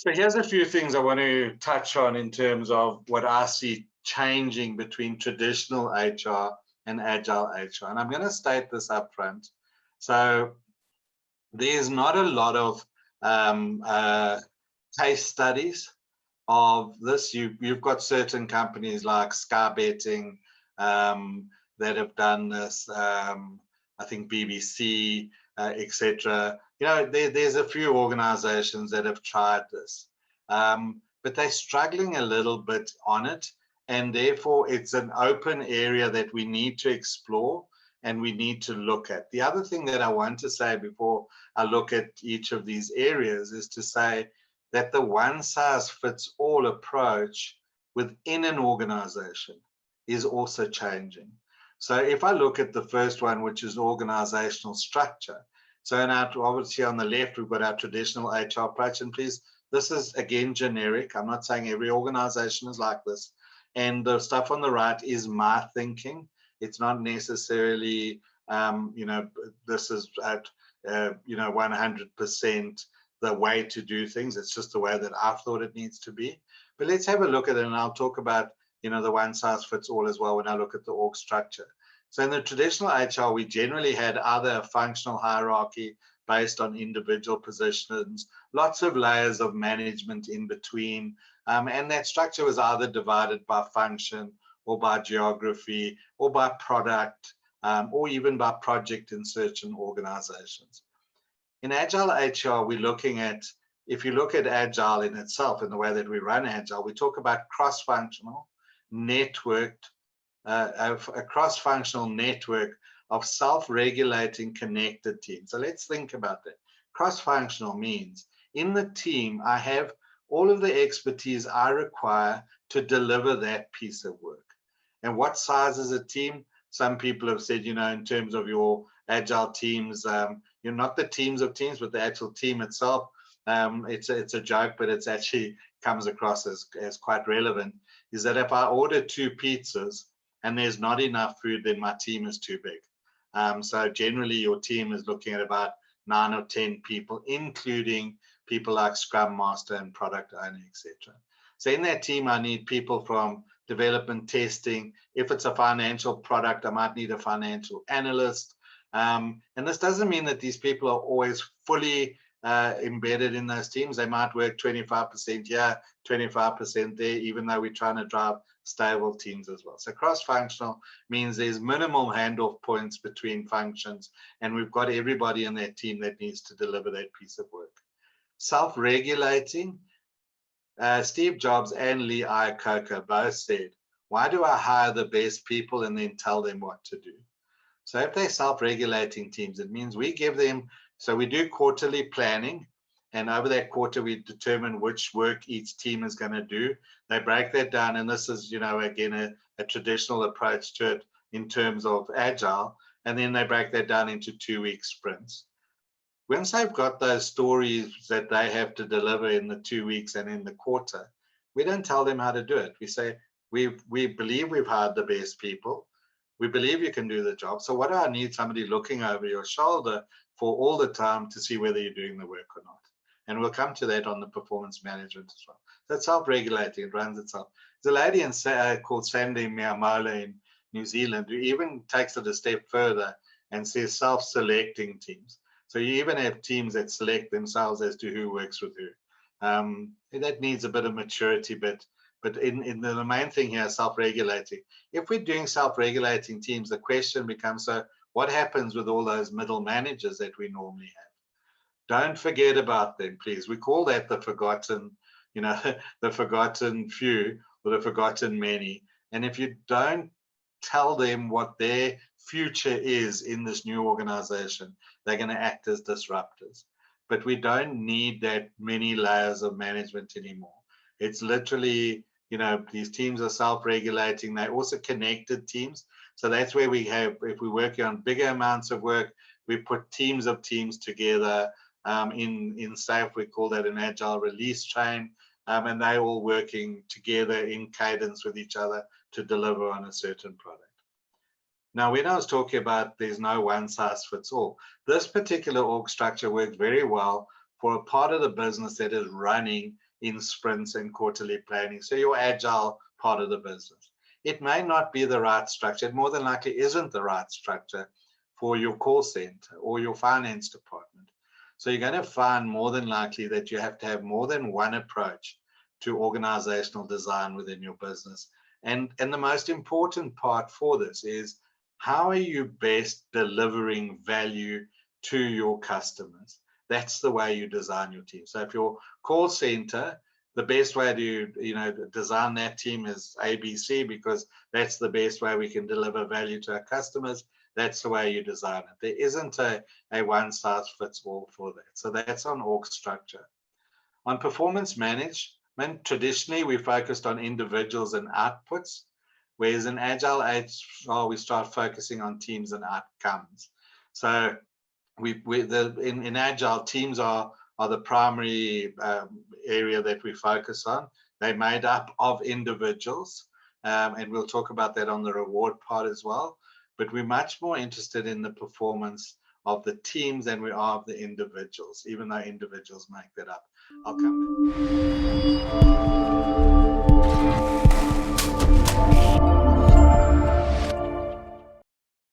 So here's a few things I want to touch on in terms of what I see changing between traditional HR and agile HR. And I'm going to state this up front. So there's not a lot of case studies of this. You've got certain companies like Sky Betting that have done this. I think BBC, etc. You know, there's a few organizations that have tried this, but they're struggling a little bit on it, and therefore it's an open area that we need to explore and we need to look at. The other thing that I want to say before I look at each of these areas is to say that the one-size-fits-all approach within an organization is also changing. So if I look at the first one, which is organizational structure, so now obviously on the left, we've got our traditional HR approach, and please, this is again generic. I'm not saying every organization is like this. And the stuff on the right is my thinking. It's not necessarily, this is at, 100% the way to do things. It's just the way that I thought it needs to be. But let's have a look at it, and I'll talk about, the one size fits all as well when I look at the org structure. So in the traditional HR, we generally had either a functional hierarchy based on individual positions, lots of layers of management in between, and that structure was either divided by function or by geography or by product or even by project in certain organizations. In Agile HR, we're looking at, if you look at Agile in itself and the way that we run Agile, we talk about cross-functional, networked, a cross-functional network of self-regulating connected teams. So let's think about that. Cross-functional means in the team, I have all of the expertise I require to deliver that piece of work. And what size is a team? Some people have said, in terms of your Agile teams, you're not the teams of teams, but the actual team itself. It's a joke, but it's actually comes across as quite relevant, is that if I order 2 pizzas and there's not enough food, then my team is too big. So generally your team is looking at about 9 or 10 people, including people like Scrum Master and Product Owner, etc. So in that team, I need people from development, testing. If it's a financial product, I might need a financial analyst. And this doesn't mean that these people are always fully embedded in those teams. They might work 25% here, 25% there, even though we're trying to drive stable teams as well. So cross-functional means there's minimal handoff points between functions, and we've got everybody in that team that needs to deliver that piece of work. Self-regulating, Steve Jobs and Lee Iacocca both said, why do I hire the best people and then tell them what to do? So if they're self-regulating teams, it means we give them, so we do quarterly planning, and over that quarter, we determine which work each team is going to do. They break that down, and this is, again, a traditional approach to it in terms of Agile, and then they break that down into 2-week sprints. Once they've got those stories that they have to deliver in the 2 weeks and in the quarter, we don't tell them how to do it. We say, we believe we've hired the best people. We believe you can do the job. So what do I need somebody looking over your shoulder for all the time to see whether you're doing the work or not? And we'll come to that on the performance management as well. So it's self-regulating, it runs itself. There's a lady called Sandy Miyamola in New Zealand who even takes it a step further and says self-selecting teams. So you even have teams that select themselves as to who works with who. That needs a bit of maturity, but in the main thing here is self-regulating. If we're doing self-regulating teams, the question becomes, so what happens with all those middle managers that we normally have? Don't forget about them, please. We call that the forgotten, the forgotten few or the forgotten many. And if you don't tell them what their future is in this new organization, they're going to act as disruptors. But we don't need that many layers of management anymore. It's literally, these teams are self-regulating. They're also connected teams. So that's where we have, if we're working on bigger amounts of work, we put teams of teams together. In SAFe, we call that an agile release train, and they're all working together in cadence with each other to deliver on a certain product. Now, when I was talking about there's no one size fits all, this particular org structure works very well for a part of the business that is running in sprints and quarterly planning. So your agile part of the business. It may not be the right structure. It more than likely isn't the right structure for your call center or your finance department. So you're going to find more than likely that you have to have more than one approach to organizational design within your business. And the most important part for this is, how are you best delivering value to your customers? That's the way you design your team. So if your call center, the best way to design that team is ABC, because that's the best way we can deliver value to our customers. That's the way you design it. There isn't a one size fits all for that. So that's on org structure. On performance management, traditionally we focused on individuals and outputs, whereas in Agile HR we start focusing on teams and outcomes. So in Agile, teams are the primary area that we focus on. They're made up of individuals, and we'll talk about that on the reward part as well. But we're much more interested in the performance of the teams than we are of the individuals, even though individuals make that up. I'll come back.